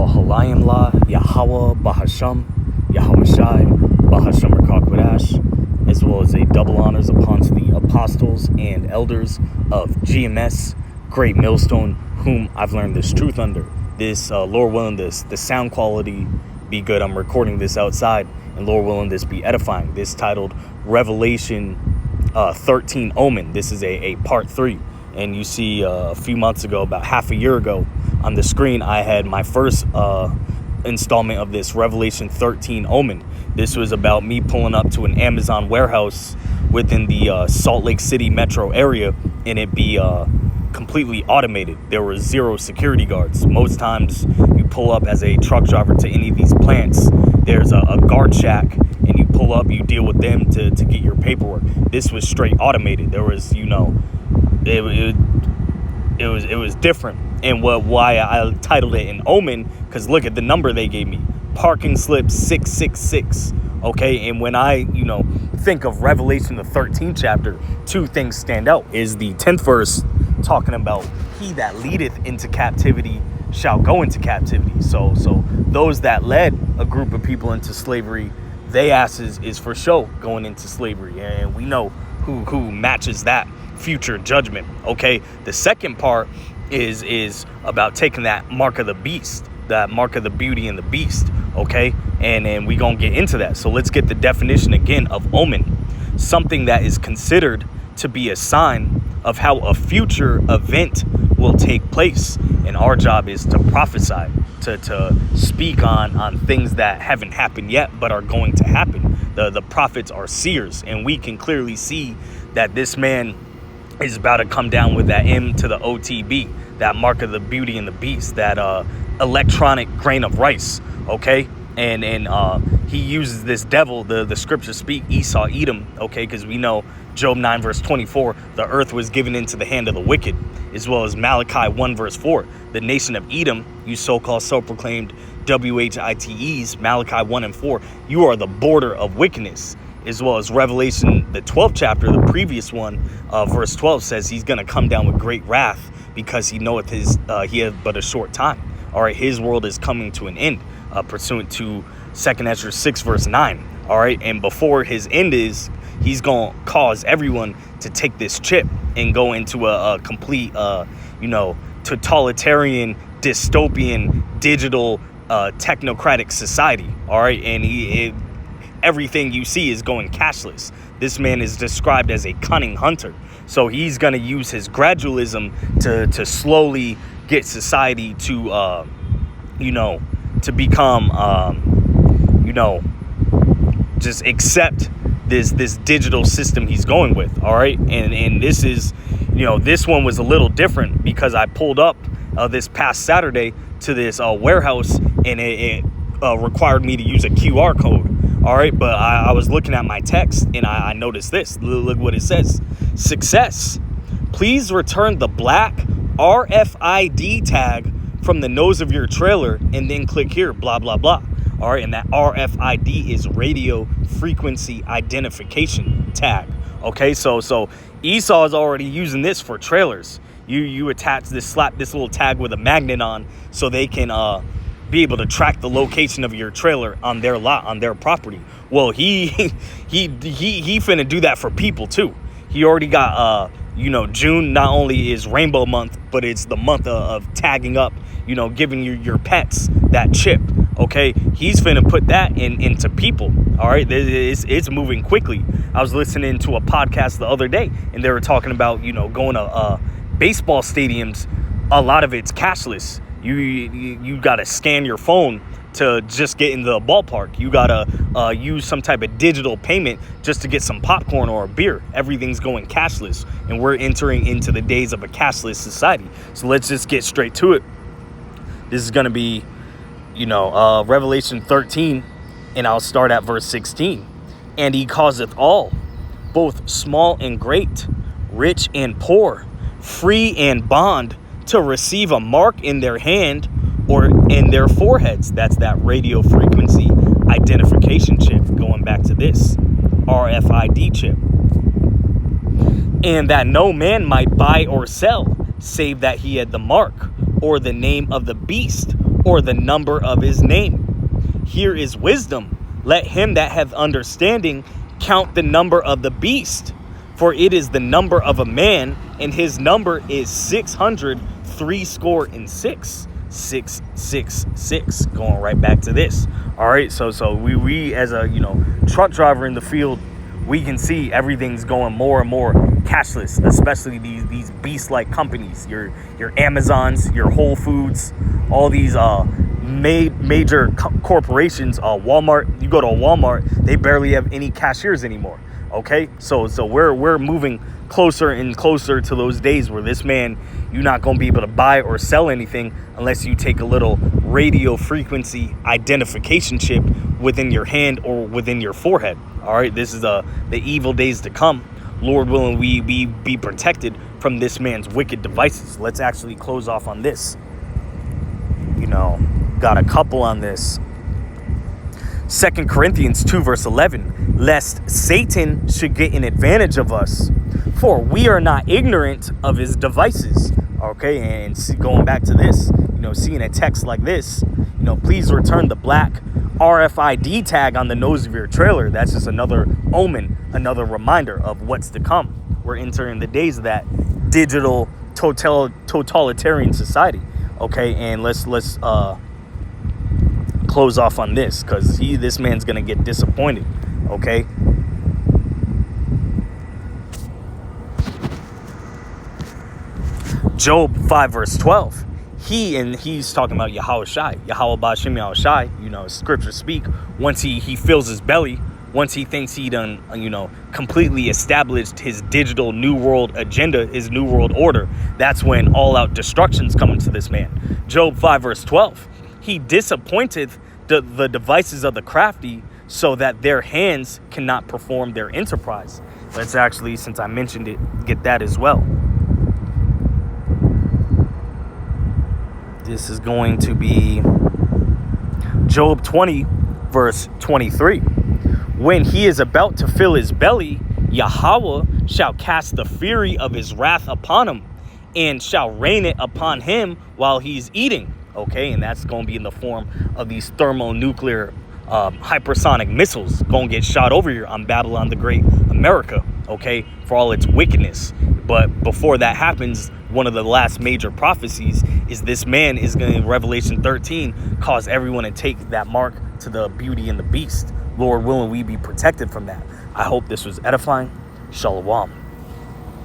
Halayim La, Yahweh, Bahasham, Yahweh Shai, Bahasham Rakakwadash, as well as a double honors upon to the apostles and elders of GMS, Great Millstone, whom I've learned this truth under. This, Lord willing, the sound quality be good. I'm recording this outside, and Lord willing, this be edifying. This titled Revelation 13 Omen. This is a part 3. And you see a few months ago, about half a year ago, on the screen, I had my first installment of this Revelation 13 Omen. This was about me pulling up to an Amazon warehouse within the Salt Lake City metro area, and it be completely automated. There were 0 security guards. Most times you pull up as a truck driver to any of these plants, there's a guard shack, and you pull up, you deal with them to get your paperwork. This was straight automated. There was, it was different. And why I titled it an Omen, because look at the number they gave me. Parking slip 666. Okay, and when I, think of Revelation, the 13th chapter, 2 things stand out. Is the 10th verse talking about he that leadeth into captivity shall go into captivity. So those that led a group of people into slavery, they asses is for sure going into slavery. And we know who matches that future judgment. Okay, the second part is about taking that mark of the beast, that mark of the beauty and the beast. Okay, and we gonna get into that. So let's get the definition again of omen. Something that is considered to be a sign of how a future event will take place, and our job is to prophesy, to speak on things that haven't happened yet but are going to happen. The prophets are seers, and we can clearly see that this man is about to come down with that M to the OTB, that mark of the beauty and the beast, that electronic grain of rice. Okay, and he uses this devil, the scriptures speak, Esau, Edom. Okay, because we know Job 9 verse 24, the earth was given into the hand of the wicked, as well as Malachi 1 verse 4, the nation of Edom, you so-called self-proclaimed WHITEs, Malachi 1 and 4, you are the border of wickedness. As well as Revelation, the 12th chapter, the previous one, verse 12 says he's going to come down with great wrath because he knoweth he hath but a short time. All right, his world is coming to an end, pursuant to 2nd Ezra 6 verse 9. All right, and before his end is, he's going to cause everyone to take this chip and go into a complete, totalitarian, dystopian, digital, technocratic society. All right, and everything you see is going cashless. This man is described as a cunning hunter. So he's going to use his gradualism to slowly get society to, to become, just accept this digital system he's going with. All right. And this is, this one was a little different because I pulled up this past Saturday to this warehouse, and it required me to use a QR code. All right, but I was looking at my text, and I noticed this. Look what it says. Success. Please return the black RFID tag from the nose of your trailer, and then click here, blah, blah, blah. All right, and that RFID is radio frequency identification tag. Okay, so Esau is already using this for trailers. You attach this, slap this little tag with a magnet on, so they can be able to track the location of your trailer on their lot, on their property. Well, he finna do that for people too. He already got June not only is rainbow month, but it's the month of tagging up, giving your pets that chip. Okay, he's finna put that into people. All right, it's moving quickly. I was listening to a podcast the other day, and they were talking about going to baseball stadiums. A lot of it's cashless. You got to scan your phone to just get into the ballpark. You got to use some type of digital payment just to get some popcorn or a beer. Everything's going cashless, and we're entering into the days of a cashless society. So let's just get straight to it. This is going to be, Revelation 13, and I'll start at verse 16. And he causeth all, both small and great, rich and poor, free and bond, to receive a mark in their hand or in their foreheads. That's that radio frequency identification chip, going back to this RFID chip. And that no man might buy or sell, save that he had the mark, or the name of the beast, or the number of his name? Here is wisdom. Let him that hath understanding count the number of the beast, for it is the number of a man, and his number is 666. 666. Going right back to this. All right, so we as a truck driver in the field, we can see everything's going more and more cashless, especially these beast-like companies, your Amazons, your Whole Foods, all these major corporations. Walmart, you go to a Walmart, they barely have any cashiers anymore. Okay, so we're moving closer and closer to those days where this man, you're not going to be able to buy or sell anything unless you take a little radio frequency identification chip within your hand or within your forehead. All right, this is the evil days to come. Lord willing, we be protected from this man's wicked devices. Let's actually close off on this. Got a couple on this. 2 Corinthians 2 verse 11, lest Satan should get an advantage of us, for we are not ignorant of his devices. Okay, and going back to this, seeing a text like this, please return the black RFID tag on the nose of your trailer. That's just another omen, another reminder of what's to come. We're entering the days of that digital totalitarian society. Okay, and let's close off on this, because this man's gonna get disappointed. Okay, Job 5 verse 12, he's talking about Yahweh Bashim Yahushai. Scriptures speak, once he fills his belly, once he thinks he done completely established his digital new world agenda, his new world order, that's when all out destruction's coming to this man. Job 5 verse 12, he disappointeth the devices of the crafty, so that their hands cannot perform their enterprise. Let's actually, since I mentioned it, get that as well. This is going to be Job 20 verse 23. When he is about to fill his belly, Yahweh shall cast the fury of his wrath upon him, and shall rain it upon him while he's eating. Okay, and that's going to be in the form of these thermonuclear hypersonic missiles going to get shot over here on Babylon the Great America, okay, for all its wickedness. But before that happens, one of the last major prophecies is this man is going to, in Revelation 13, cause everyone to take that mark to the beauty and the beast. Lord willing, we be protected from that. I hope this was edifying. Shalom.